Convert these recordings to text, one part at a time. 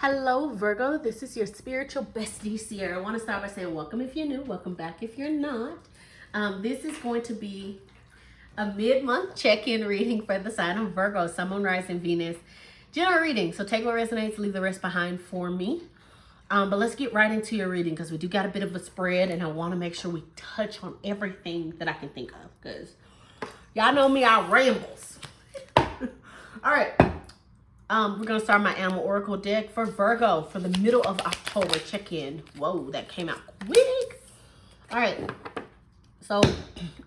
Hello, Virgo. This is your spiritual bestie, Ciara. I want to start by saying welcome if you're new, welcome back if you're not. This is going to be a mid-month check-in reading for the sign of Virgo, Sun, Moon, Rising, Venus. General reading, so take what resonates, leave the rest behind for me. But let's get right into your reading because we do got a bit of a spread and I want to make sure we touch on everything that I can think of because y'all know me, I rambles. All right. We're going to start my Animal Oracle deck for Virgo for the middle of October check-in. Whoa, that came out quick. All right. So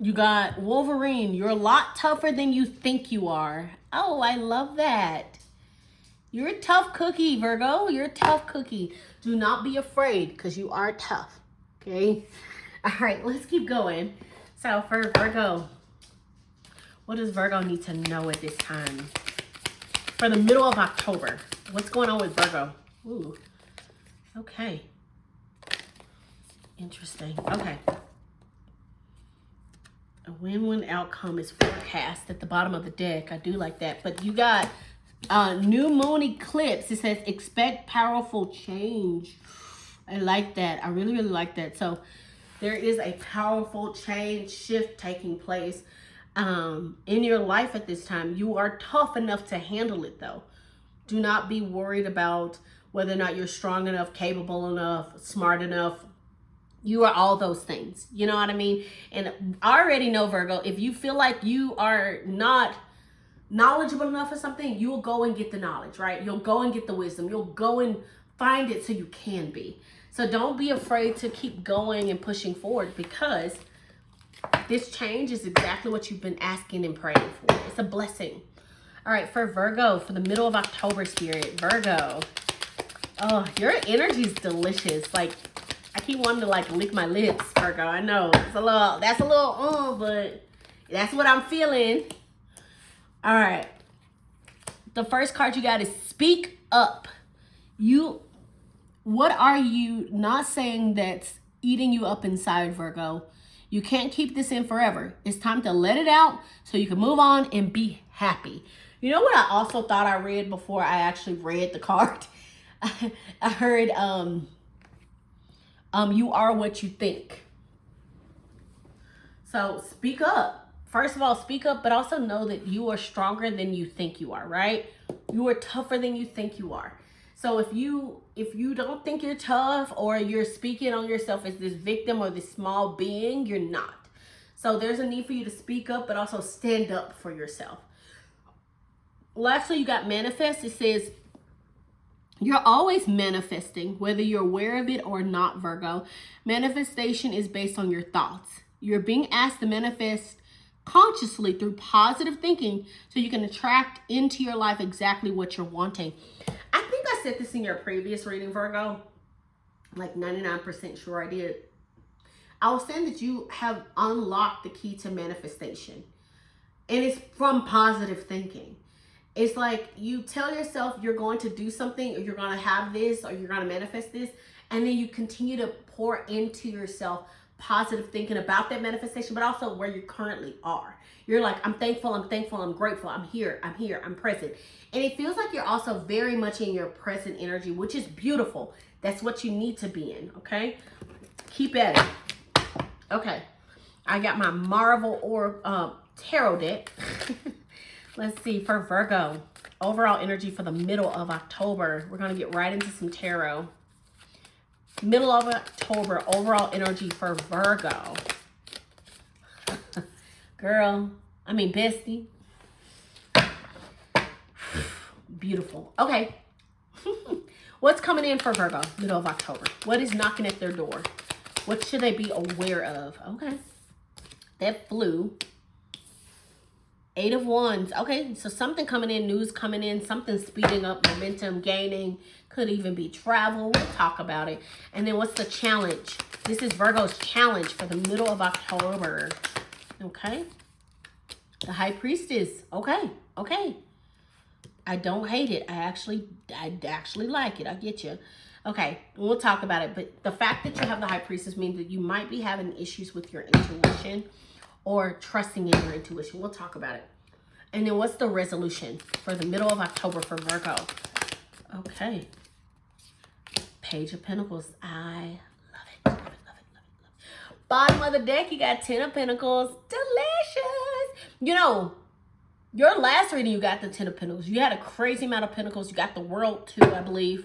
you got Wolverine. You're a lot tougher than you think you are. Oh, I love that. You're a tough cookie, Virgo. You're a tough cookie. Do not be afraid because you are tough. Okay? All right, let's keep going. So for Virgo, what does Virgo need to know at this time? For the middle of October, what's going on with Virgo? Ooh, okay. Interesting. Okay. A win-win outcome is forecast at the bottom of the deck. I do like that. But you got new moon eclipse. It says expect powerful change. I like that. I really, really like that. So there is a powerful change shift taking place in your life at this time. You are tough enough to handle it though. Do not be worried about whether or not you're strong enough, capable enough, smart enough. You are all those things. You know what I mean? And I already know, Virgo, if you feel like you are not knowledgeable enough for something, you'll go and get the knowledge, right? You'll go and get the wisdom. You'll go and find it so you can be. So don't be afraid to keep going and pushing forward because this change is exactly what you've been asking and praying for. It's a blessing. All right, for Virgo, for the middle of October, Spirit, Virgo. Oh, your energy is delicious. Like, I keep wanting to like lick my lips, Virgo. I know it's that's a little, but that's what I'm feeling. All right. The first card you got is speak up. What are you not saying that's eating you up inside, Virgo? You can't keep this in forever. It's time to let it out so you can move on and be happy. You know what I also thought I read before I actually read the card? I heard, you are what you think. So speak up. First of all, speak up, but also know that you are stronger than you think you are, right? You are tougher than you think you are. So if you don't think you're tough or you're speaking on yourself as this victim or this small being, you're not. So there's a need for you to speak up, but also stand up for yourself. Lastly, you got manifest. It says you're always manifesting, whether you're aware of it or not, Virgo. Manifestation is based on your thoughts. You're being asked to manifest consciously through positive thinking so you can attract into your life exactly what you're wanting. I think I said this in your previous reading, Virgo. Like 99% sure I did. I was saying that you have unlocked the key to manifestation. And it's from positive thinking. It's like you tell yourself you're going to do something or you're going to have this or you're going to manifest this. And then you continue to pour into yourself positive thinking about that manifestation, but also where you currently are. You're like, I'm thankful, I'm grateful, I'm here, I'm present. And it feels like you're also very much in your present energy, which is beautiful. That's what you need to be in, okay? Keep at it. Okay, I got my Marvel or tarot deck. Let's see, for Virgo, overall energy for the middle of October. We're gonna get right into some tarot. Middle of October, overall energy for Virgo. Bestie. Beautiful. Okay. What's coming in for Virgo, middle of October? What is knocking at their door? What should they be aware of? Okay. That flew. 8 of Wands. Okay, so something coming in, news coming in, something speeding up, momentum gaining. Could even be travel. We'll talk about it. And then what's the challenge? This is Virgo's challenge for the middle of October. Okay. The High Priestess. Okay. Okay. I don't hate it. I actually like it. I get you. Okay. We'll talk about it. But the fact that you have the High Priestess means that you might be having issues with your intuition or trusting in your intuition. We'll talk about it. And then what's the resolution for the middle of October for Virgo? Okay. Page of Pentacles. I love it, love it, love it, love it, love it. Bottom of the deck, you got Ten of Pentacles. Delicious. You know, your last reading, you got the Ten of Pentacles. You had a crazy amount of Pentacles. You got the World too, I believe.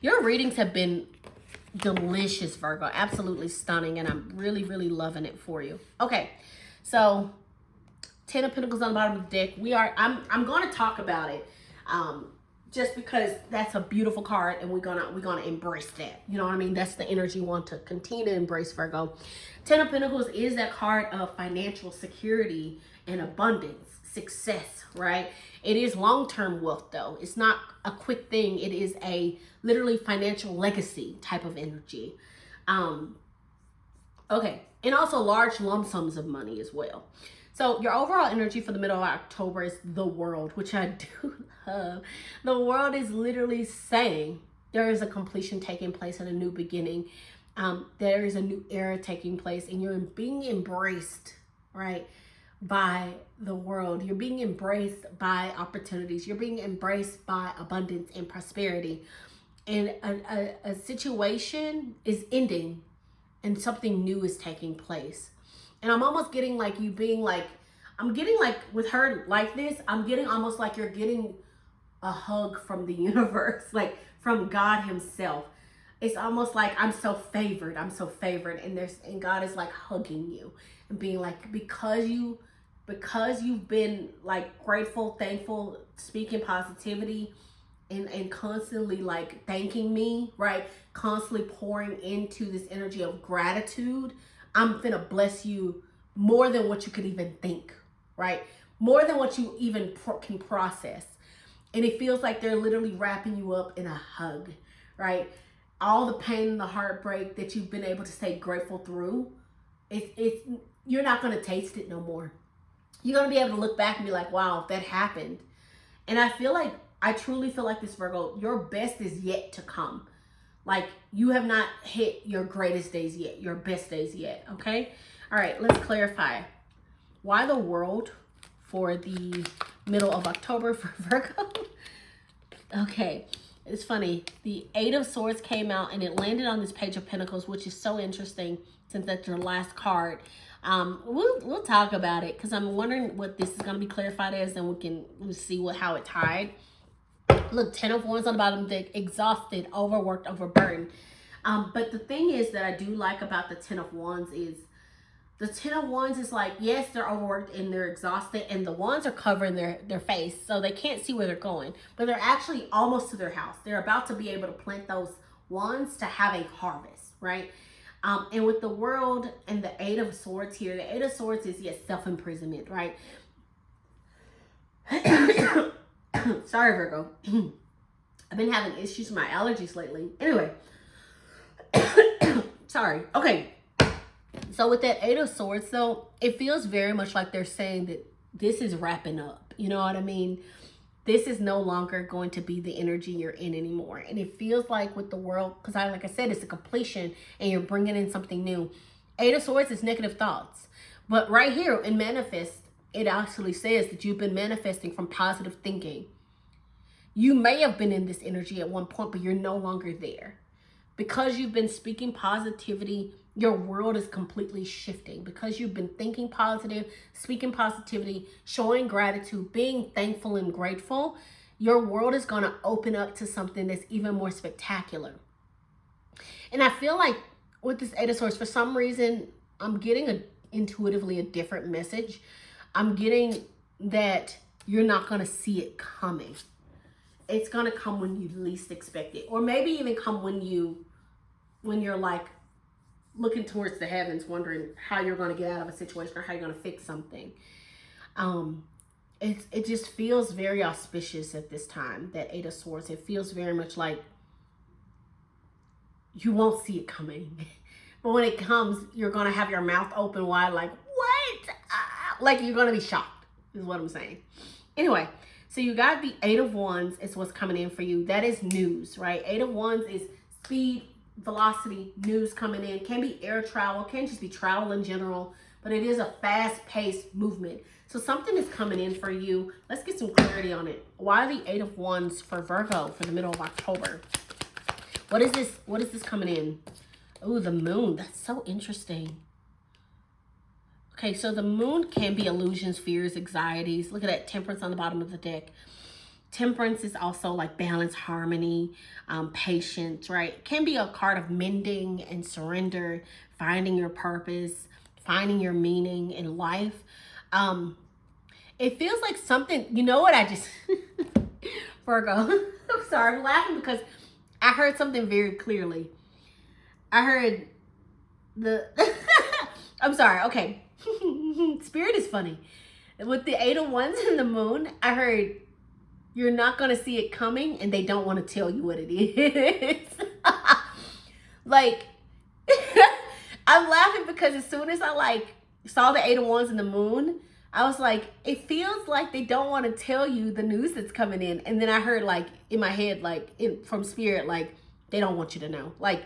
Your readings have been delicious, Virgo. Absolutely stunning, and I'm really, really loving it for you. Okay, so Ten of Pentacles on the bottom of the deck. I'm going to talk about it, just because that's a beautiful card, and we're gonna embrace that. You know what I mean? That's the energy we want to continue to embrace, Virgo. Ten of Pentacles is that card of financial security and abundance, success, right? It is long-term wealth, though. It's not a quick thing. It is a literally financial legacy type of energy. Okay, and also large lump sums of money as well. So your overall energy for the middle of October is the World, which I do love. The World is literally saying there is a completion taking place and a new beginning. There is a new era taking place, and you're being embraced, right, by the world. You're being embraced by opportunities. You're being embraced by abundance and prosperity. And a situation is ending and something new is taking place. And I'm almost getting like you being like, I'm getting like with her like this, I'm getting almost like you're getting a hug from the universe, like from God himself. It's almost like I'm so favored. I'm so favored. And God is like hugging you and being like, because you've been like grateful, thankful, speaking positivity and constantly like thanking me, right? Constantly pouring into this energy of gratitude. I'm gonna bless you more than what you could even think, right? More than what you even can process. And it feels like they're literally wrapping you up in a hug, right? All the pain and the heartbreak that you've been able to stay grateful through, you're not gonna taste it no more. You're gonna be able to look back and be like, wow, that happened. And I truly feel like this, Virgo, your best is yet to come. Like, you have not hit your greatest days yet, your best days yet, okay? All right, let's clarify. Why the World for the middle of October for Virgo? Okay, it's funny. The Eight of Swords came out, and it landed on this Page of Pentacles, which is so interesting since that's your last card. We'll talk about it because I'm wondering what this is going to be clarified as, and we'll see how it tied. Look, Ten of Wands on the bottom of the deck, exhausted, overworked, overburdened. But the thing is that I do like about the Ten of Wands is the Ten of Wands is like, yes, they're overworked and they're exhausted, and the wands are covering their face, so they can't see where they're going. But they're actually almost to their house. They're about to be able to plant those wands to have a harvest, right? And with the World and the Eight of Swords here, the Eight of Swords is, yes, self-imprisonment, right? Sorry, Virgo. I've been having issues with my allergies lately. Anyway. Sorry. Okay. So with that Eight of Swords, though, it feels very much like they're saying that this is wrapping up. You know what I mean? This is no longer going to be the energy you're in anymore. And it feels like with the World, because like I said, it's a completion and you're bringing in something new. Eight of Swords is negative thoughts. But right here in Manifest, it actually says that you've been manifesting from positive thinking. You may have been in this energy at one point, but you're no longer there. Because you've been speaking positivity, your world is completely shifting. Because you've been thinking positive, speaking positivity, showing gratitude, being thankful and grateful, your world is going to open up to something that's even more spectacular. And I feel like with this Eight of Swords, for some reason, I'm getting intuitively a different message. I'm getting that you're not going to see it coming. It's going to come when you least expect it. Or maybe even come when you're like looking towards the heavens, wondering how you're going to get out of a situation or how you're going to fix something. It just feels very auspicious at this time, that Eight of Swords. It feels very much like you won't see it coming. But when it comes, you're going to have your mouth open wide like, what? Like you're going to be shocked, is what I'm saying. Anyway, so you got the Eight of Wands is what's coming in for you. That is news, right? Eight of Wands is speed, velocity, news coming in. Can be air travel, can just be travel in general, but it is a fast-paced movement. So something is coming in for you. Let's get some clarity on it. Why the Eight of Wands for Virgo for the middle of October? What is this? What is this coming in? Oh, the moon. That's so interesting. Okay, so the moon can be illusions, fears, anxieties. Look at that temperance on the bottom of the deck. Temperance is also like balance, harmony, patience, right? It can be a card of mending and surrender, finding your purpose, finding your meaning in life. It feels like something, you know what I just, Virgo, I'm sorry, I'm laughing because I heard something very clearly. I heard I'm sorry, okay. Spirit is funny. With the 8 of Wands and the moon, I heard you're not going to see it coming and they don't want to tell you what it is. Like, I'm laughing because as soon as I like saw the 8 of Wands and the moon, I was like, it feels like they don't want to tell you the news that's coming in. And then I heard like in my head, like from Spirit, like they don't want you to know. Like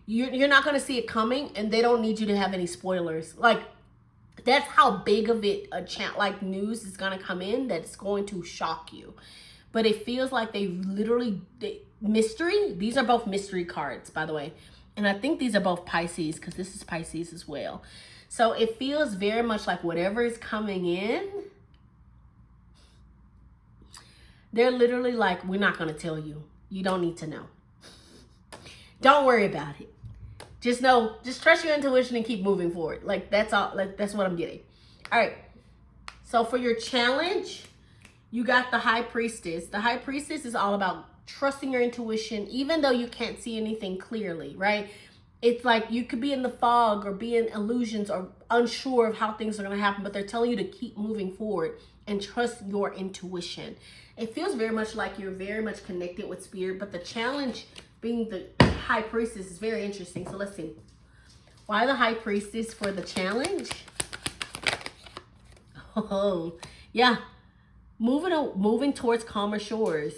you're not going to see it coming and they don't need you to have any spoilers. Like that's how big of it like news is going to come in that's going to shock you. But it feels like they literally mystery. These are both mystery cards, by the way. And I think these are both Pisces because this is Pisces as well. So it feels very much like whatever is coming in, they're literally like, we're not going to tell you. You don't need to know. Don't worry about it. Just know, just trust your intuition and keep moving forward. Like that's all, like that's what I'm getting. All right. So for your challenge, you got the High Priestess. The High Priestess is all about trusting your intuition, even though you can't see anything clearly, right? It's like you could be in the fog or be in illusions or unsure of how things are going to happen, but they're telling you to keep moving forward and trust your intuition. It feels very much like you're very much connected with Spirit, but the challenge being the High Priestess is very interesting. So let's see. Why the High Priestess for the challenge? Oh, yeah. Moving towards calmer shores.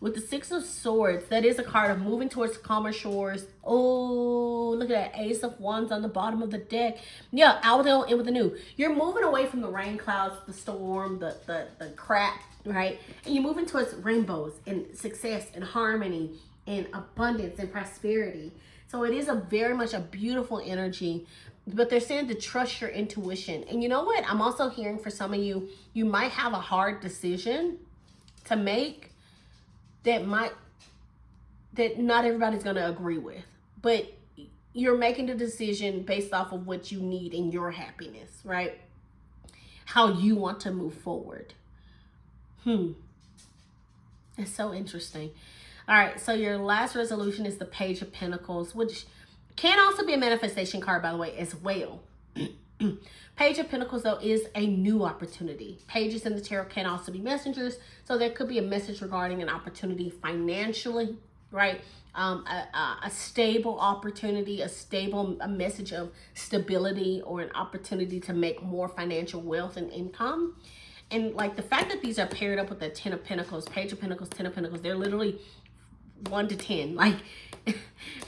With the 6 of Swords, that is a card of moving towards calmer shores. Oh, look at that Ace of Wands on the bottom of the deck. Yeah, out in with the new. You're moving away from the rain clouds, the storm, the crap, right? And you're moving towards rainbows and success and harmony and abundance and prosperity. So it is very much a beautiful energy. But they're saying to trust your intuition. And you know what? I'm also hearing for some of you, you might have a hard decision to make that not everybody's going to agree with, but you're making the decision based off of what you need in your happiness, right? How you want to move forward. It's so interesting. All right, so your last resolution is the Page of Pentacles, which can also be a manifestation card, by the way, as well. Page of Pentacles, though, is a new opportunity. Pages in the tarot can also be messengers. So there could be a message regarding an opportunity financially, right? A stable opportunity, a message of stability or an opportunity to make more financial wealth and income. And like the fact that these are paired up with the 10 of Pentacles, Page of Pentacles, 10 of Pentacles, they're literally 1 to 10. Like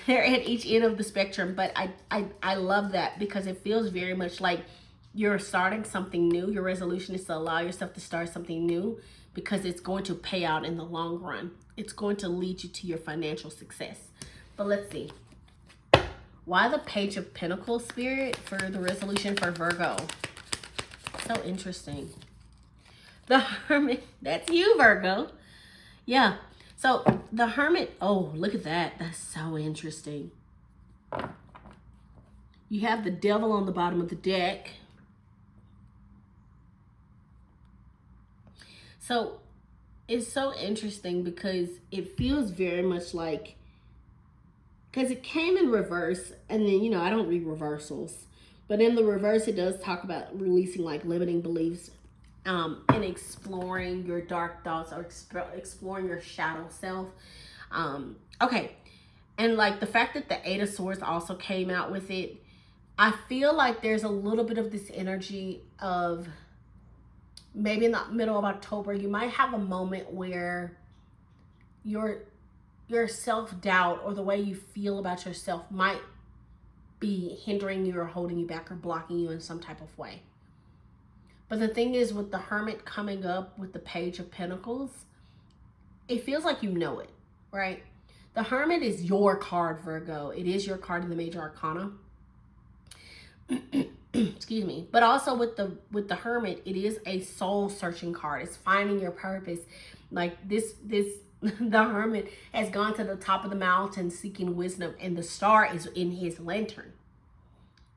they're at each end of the spectrum. But I love that because it feels very much like you're starting something new. Your resolution is to allow yourself to start something new because it's going to pay out in the long run. It's going to lead you to your financial success. But let's see. Why the Page of Pentacles, Spirit, for the resolution for Virgo? So interesting. The Hermit. That's you, Virgo. Yeah. So the Hermit. Oh, look at that. That's so interesting. You have the Devil on the bottom of the deck. So it's so interesting because it feels very much like, because it came in reverse, and then, you know, I don't read reversals, but in the reverse, it does talk about releasing like limiting beliefs and exploring your dark thoughts or exploring your shadow self. Okay. And like the fact that the 8 of Swords also came out with it, I feel like there's a little bit of this energy of maybe in the middle of October, you might have a moment where your self-doubt or the way you feel about yourself might be hindering you or holding you back or blocking you in some type of way. But the thing is, with the Hermit coming up with the Page of Pentacles, it feels like you know it, right? The Hermit is your card, Virgo. It is your card in the Major Arcana. Excuse me. But also with the Hermit, it is a soul searching card. It's finding your purpose. Like this the Hermit has gone to the top of the mountain seeking wisdom, and the star is in his lantern.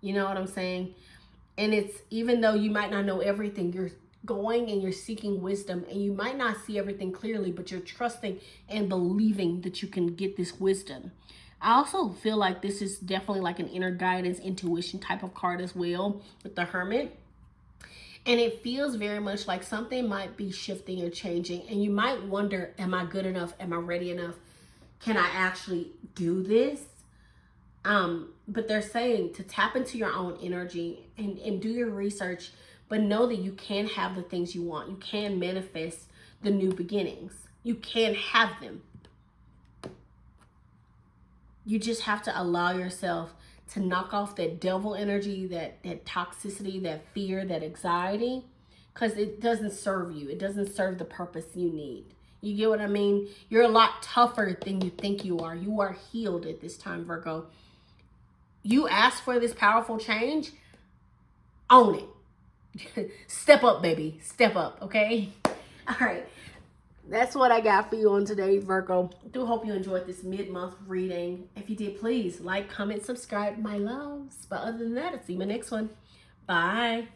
You know what I'm saying? And it's, even though you might not know everything, you're going and you're seeking wisdom, and you might not see everything clearly, but you're trusting and believing that you can get this wisdom. I also feel like this is definitely like an inner guidance, intuition type of card as well with the Hermit. And it feels very much like something might be shifting or changing, and you might wonder, am I good enough? Am I ready enough? Can I actually do this? But they're saying to tap into your own energy and do your research, but know that you can have the things you want. You can manifest the new beginnings. You can have them. You just have to allow yourself to knock off that devil energy, that toxicity, that fear, that anxiety, because it doesn't serve you. It doesn't serve the purpose you need. You get what I mean? You're a lot tougher than you think you are. You are healed at this time, Virgo. You asked for this powerful change. Own it. Step up, baby. Step up, okay? All right. That's what I got for you on today, Virgo. I do hope you enjoyed this mid-month reading. If you did, please like, comment, subscribe, my loves. But other than that, I'll see you in my next one. Bye.